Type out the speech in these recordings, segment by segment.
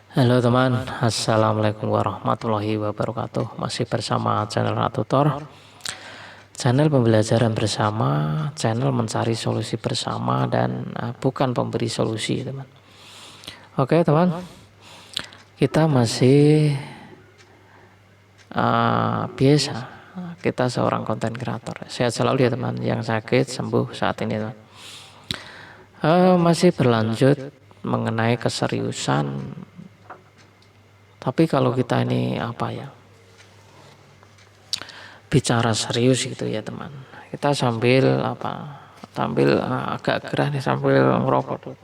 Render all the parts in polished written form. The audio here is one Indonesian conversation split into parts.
Halo teman, Assalamualaikum warahmatullahi wabarakatuh. Masih bersama channel Tutor, channel pembelajaran bersama, channel mencari solusi bersama dan bukan pemberi solusi, teman. Oke teman, kita masih biasa. Kita seorang konten kreator. Sehat selalu ya teman. Yang sakit sembuh saat ini teman. Masih berlanjut mengenai keseriusan. Tapi kalau kita ini apa ya? Bicara serius gitu ya teman, kita sambil agak gerah nih sambil ngerokok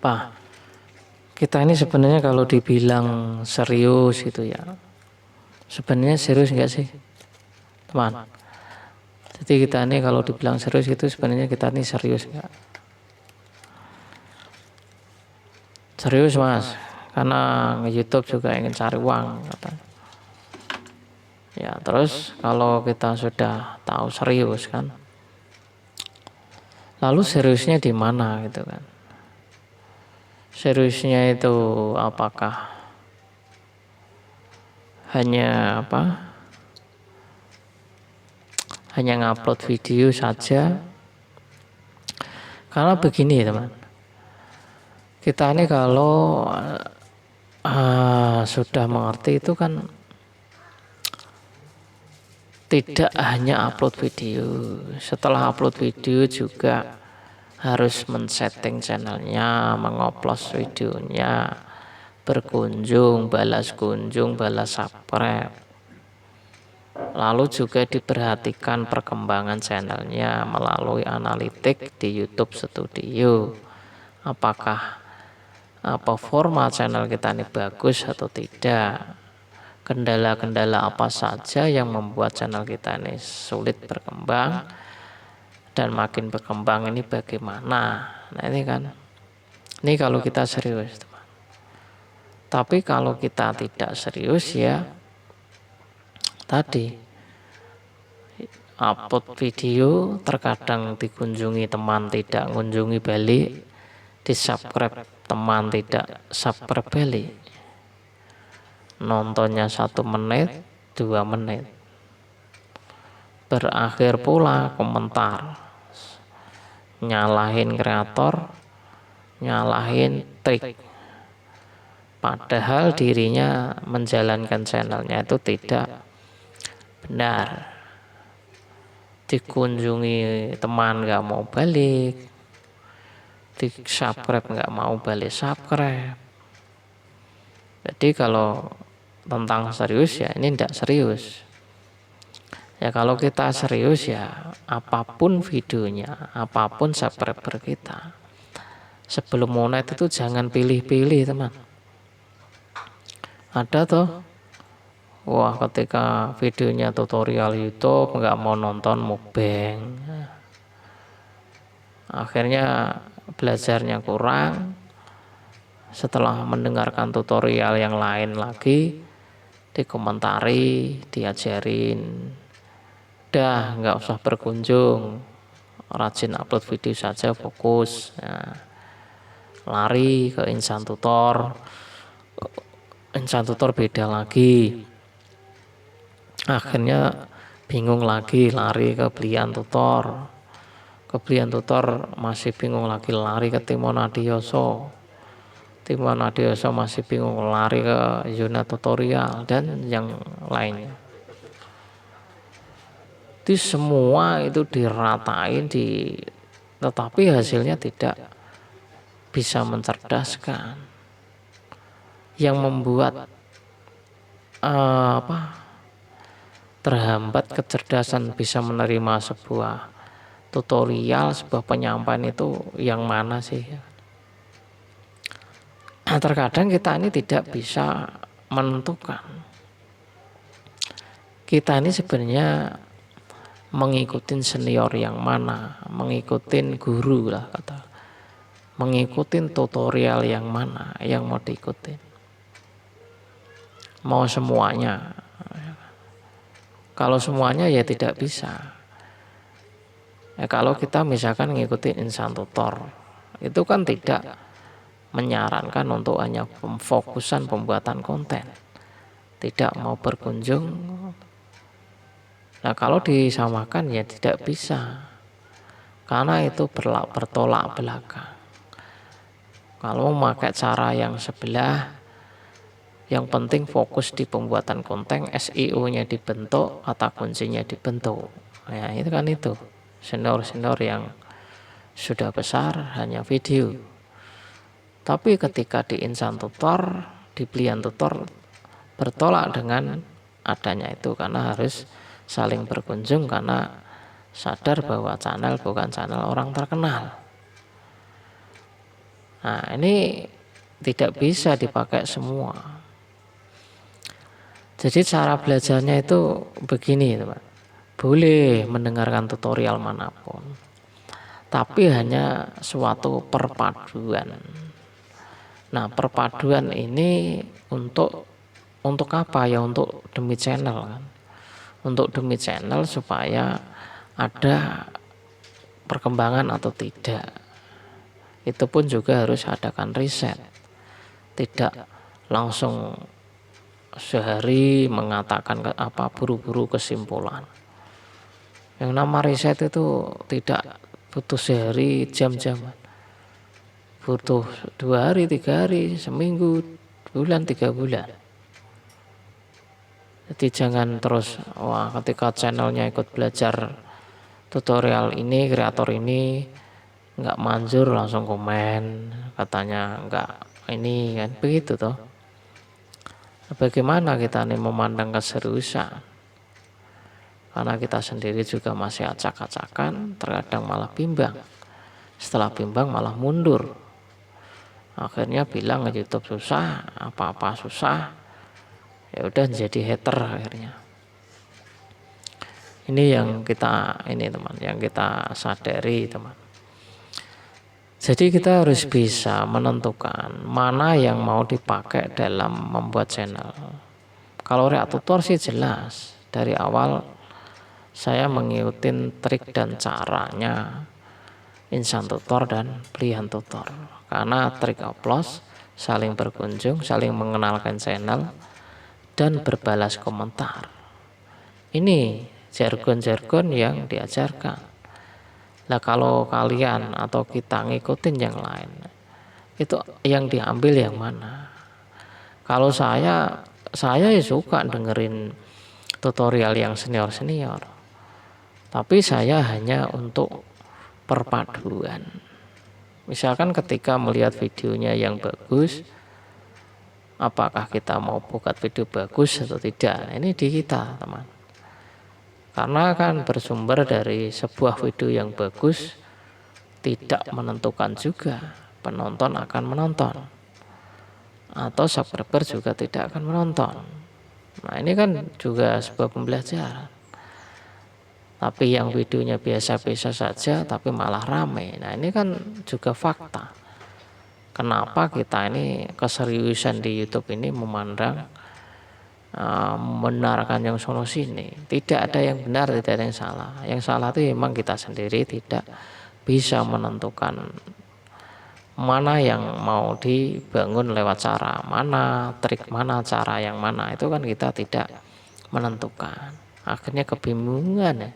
apa kita ini sebenarnya kalau dibilang serius gitu ya, sebenarnya serius enggak sih teman? Jadi kita ini kalau dibilang serius itu sebenarnya kita ini serius enggak? Serius mas, karena nge-YouTube juga ingin cari uang katanya. Ya terus kalau kita sudah tahu serius kan, lalu seriusnya di mana gitu kan? Seriusnya itu apakah hanya hanya ngupload video saja? Karena begini teman, kita ini kalau sudah mengerti itu kan tidak hanya upload video, setelah upload video juga harus men-setting channelnya, mengoplos videonya, berkunjung, balas kunjung, balas subscribe. Lalu juga diperhatikan perkembangan channelnya melalui analitik di YouTube Studio. Apakah performa channel kita ini bagus atau tidak? Kendala-kendala apa saja yang membuat channel kita ini sulit berkembang, dan makin berkembang ini bagaimana? Nah ini kan, ini kalau kita serius teman. Tapi kalau kita tidak serius ya tadi, upload video terkadang dikunjungi teman tidak mengunjungi balik, di subscribe teman tidak subscribe balik, nontonnya 1 menit 2 menit, berakhir pula komentar nyalahin kreator, nyalahin trik, padahal dirinya menjalankan channelnya itu tidak benar. Dikunjungi teman nggak mau balik, di subscribe nggak mau balik subscribe. Jadi kalau tentang serius ya ini tidak serius ya. Kalau kita serius ya apapun videonya, apapun subscriber kita, sebelum monet itu jangan pilih-pilih teman. Ada tuh, wah ketika videonya tutorial YouTube nggak mau nonton mukbang, akhirnya belajarnya kurang. Setelah mendengarkan tutorial yang lain lagi, dikomentari, diajarin, dah nggak usah berkunjung, rajin upload video saja, fokus. Nah, lari ke Insan Tutor, Insan Tutor beda lagi, akhirnya bingung lagi, lari ke Blian Tutor, ke Blian Tutor masih bingung lagi, lari ke Timon Adioso, Timon Adioso masih bingung, lari ke Yuna Tutorial dan yang lainnya. Itu semua itu diratain tetapi hasilnya tidak bisa mencerdaskan. Yang membuat terhambat kecerdasan bisa menerima sebuah tutorial, sebuah penyampaian itu yang mana sih? Terkadang kita ini tidak bisa menentukan. Kita ini sebenarnya mengikuti senior yang mana, mengikuti guru lah kata, mengikuti tutorial yang mana yang mau diikuti. Mau semuanya? Kalau semuanya ya tidak bisa. Ya, kalau kita misalkan ngikutin Insan Tutor, itu kan tidak menyarankan untuk hanya fokusan pembuatan konten, tidak mau berkunjung. Nah, kalau disamakan ya tidak bisa, karena itu bertolak belakang. Kalau memakai cara yang sebelah, yang penting fokus di pembuatan konten, SEO-nya dibentuk, kata kuncinya dibentuk. Ya, itu kan itu. Senior-senior yang sudah besar hanya video. Tapi ketika di Insan Tutor, di Belian Tutor, bertolak dengan adanya itu, karena harus saling berkunjung, karena sadar bahwa channel bukan channel orang terkenal. Nah, ini tidak bisa dipakai semua. Jadi cara belajarnya itu begini, teman. Boleh mendengarkan tutorial manapun, tapi hanya suatu perpaduan. Nah, perpaduan ini untuk apa ya? Untuk demi channel kan. Untuk demi channel supaya ada perkembangan atau tidak. Itu pun juga harus adakan riset. Tidak langsung sehari mengatakan buru-buru kesimpulan. Yang nama riset itu tidak butuh sehari, jam-jaman. Butuh 2 hari, 3 hari, seminggu, bulan, 3 bulan. Jadi jangan terus ketika channelnya ikut belajar tutorial ini, kreator ini nggak manjur langsung komen, katanya nggak ini kan, begitu toh. Bagaimana kita nih memandang keseriusan? Karena kita sendiri juga masih acak-acakan, terkadang malah bimbang. Setelah bimbang malah mundur. Akhirnya bilang YouTube susah, apa-apa susah. Ya udah jadi hater akhirnya. Ini yang kita teman, yang kita sadari teman. Jadi kita harus bisa menentukan mana yang mau dipakai dalam membuat channel. Kalau Tutor sih jelas dari awal saya mengikuti trik dan caranya Insan Tutor dan Belian Tutor. Karena trik oplos, saling berkunjung, saling mengenalkan channel, dan berbalas komentar. Ini jargon-jargon yang diajarkan. Nah, kalau kalian atau kita ngikutin yang lain, itu yang diambil yang mana? Kalau saya ya suka dengerin tutorial yang senior-senior. Tapi saya hanya untuk perpaduan. Misalkan ketika melihat videonya yang bagus, apakah kita mau buat video bagus atau tidak? Ini di kita, teman. Karena kan bersumber dari sebuah video yang bagus tidak menentukan juga penonton akan menonton, atau subscriber juga tidak akan menonton. Nah, ini kan juga sebuah pembelajaran. Tapi yang videonya biasa-biasa saja tapi malah ramai. Nah, ini kan juga fakta. Kenapa kita ini keseriusan di YouTube ini memandang membenarkan yang sono sini? Tidak ada yang benar, tidak ada yang salah. Yang salah itu memang kita sendiri tidak bisa menentukan mana yang mau dibangun lewat cara mana, trik mana, cara yang mana. Itu kan kita tidak menentukan. Akhirnya kebingungan ya.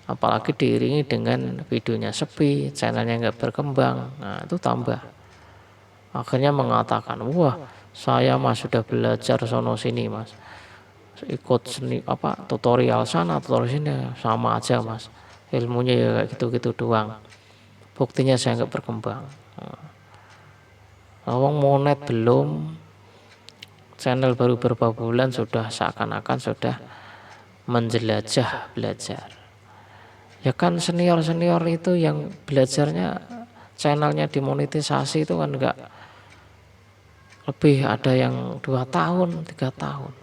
Apalagi diiringi dengan videonya sepi, channelnya nggak berkembang. Nah, itu tambah. Akhirnya mengatakan, wah, saya mas sudah belajar sono sini mas, ikut tutorial sana tutorial sini, sama aja mas, ilmunya ya kayak gitu-gitu doang, buktinya saya nggak berkembang. Awang monet belum, channel baru beberapa bulan sudah seakan-akan sudah menjelajah belajar. Ya kan senior-senior itu yang belajarnya channelnya dimonetisasi itu kan enggak lebih, ada yang 2 tahun, 3 tahun.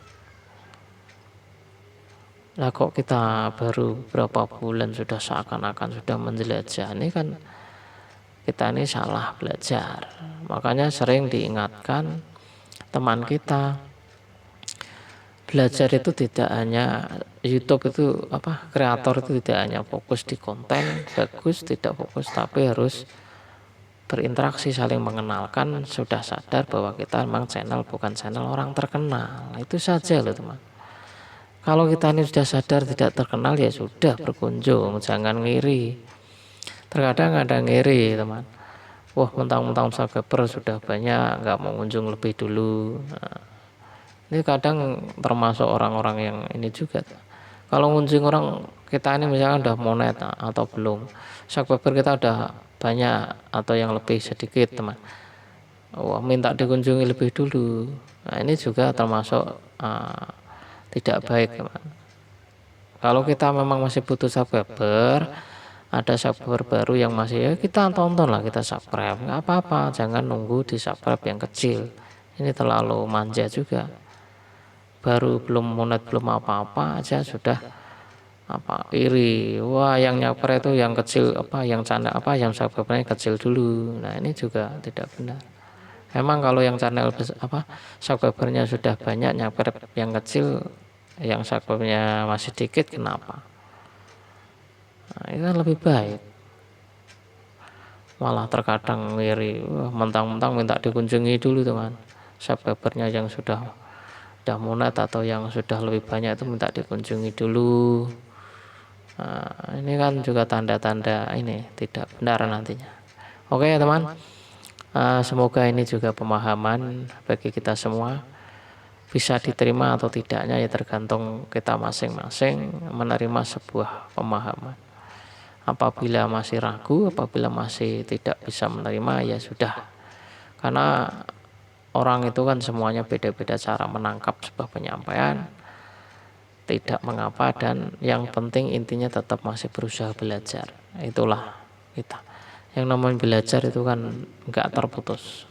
Nah, kok kita baru berapa bulan sudah seakan-akan sudah menjelajah? Ini kan kita ini salah belajar. Makanya sering diingatkan teman kita, belajar itu tidak hanya YouTube itu kreator itu tidak hanya fokus di konten bagus, tidak fokus, tapi harus berinteraksi, saling mengenalkan, sudah sadar bahwa kita memang channel bukan channel orang terkenal. Itu saja loh teman. Kalau kita ini sudah sadar tidak terkenal ya sudah berkunjung, jangan ngiri. Terkadang ada ngiri teman. Wah mentang-mentang subscriber sudah banyak nggak mau kunjung lebih dulu. Nah, ini kadang termasuk orang-orang yang ini juga. Kalau ngunjung orang kita ini misalkan udah monet atau belum, subscriber kita udah banyak atau yang lebih sedikit teman. Wah minta dikunjungi lebih dulu. Nah ini juga termasuk tidak baik teman. Kalau kita memang masih butuh subscriber, ada subscriber baru yang masih ya kita tonton lah, kita subscribe, nggak apa-apa, jangan nunggu di subscribe yang kecil. Ini terlalu manja juga. Baru belum monet belum apa-apa aja sudah iri. Wah yang nyaper itu yang kecil yang channel yang subscribernya kecil dulu. Nah ini juga tidak benar. Emang kalau yang channel subscribernya sudah banyak nyaper yang kecil, yang subscribernya masih dikit kenapa? Nah, itu kan lebih baik. Malah terkadang ngiri, mentang-mentang minta dikunjungi dulu teman. Subscribernya yang sudah monet atau yang sudah lebih banyak itu minta dikunjungi dulu. Nah, ini kan juga tanda-tanda ini tidak benar nantinya. Oke ya teman, semoga ini juga pemahaman bagi kita semua. Bisa diterima atau tidaknya ya tergantung kita masing-masing menerima sebuah pemahaman. Apabila masih ragu, apabila masih tidak bisa menerima ya sudah. Karena orang itu kan semuanya beda-beda cara menangkap sebuah penyampaian. Tidak mengapa, dan yang penting intinya tetap masih berusaha belajar. Itulah kita. Yang namanya belajar itu kan nggak terputus.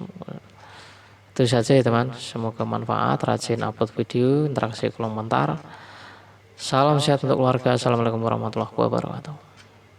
Itu saja ya teman. Semoga manfaat. Rajin upload video, interaksi komentar. Salam sehat untuk keluarga. Assalamualaikum warahmatullahi wabarakatuh.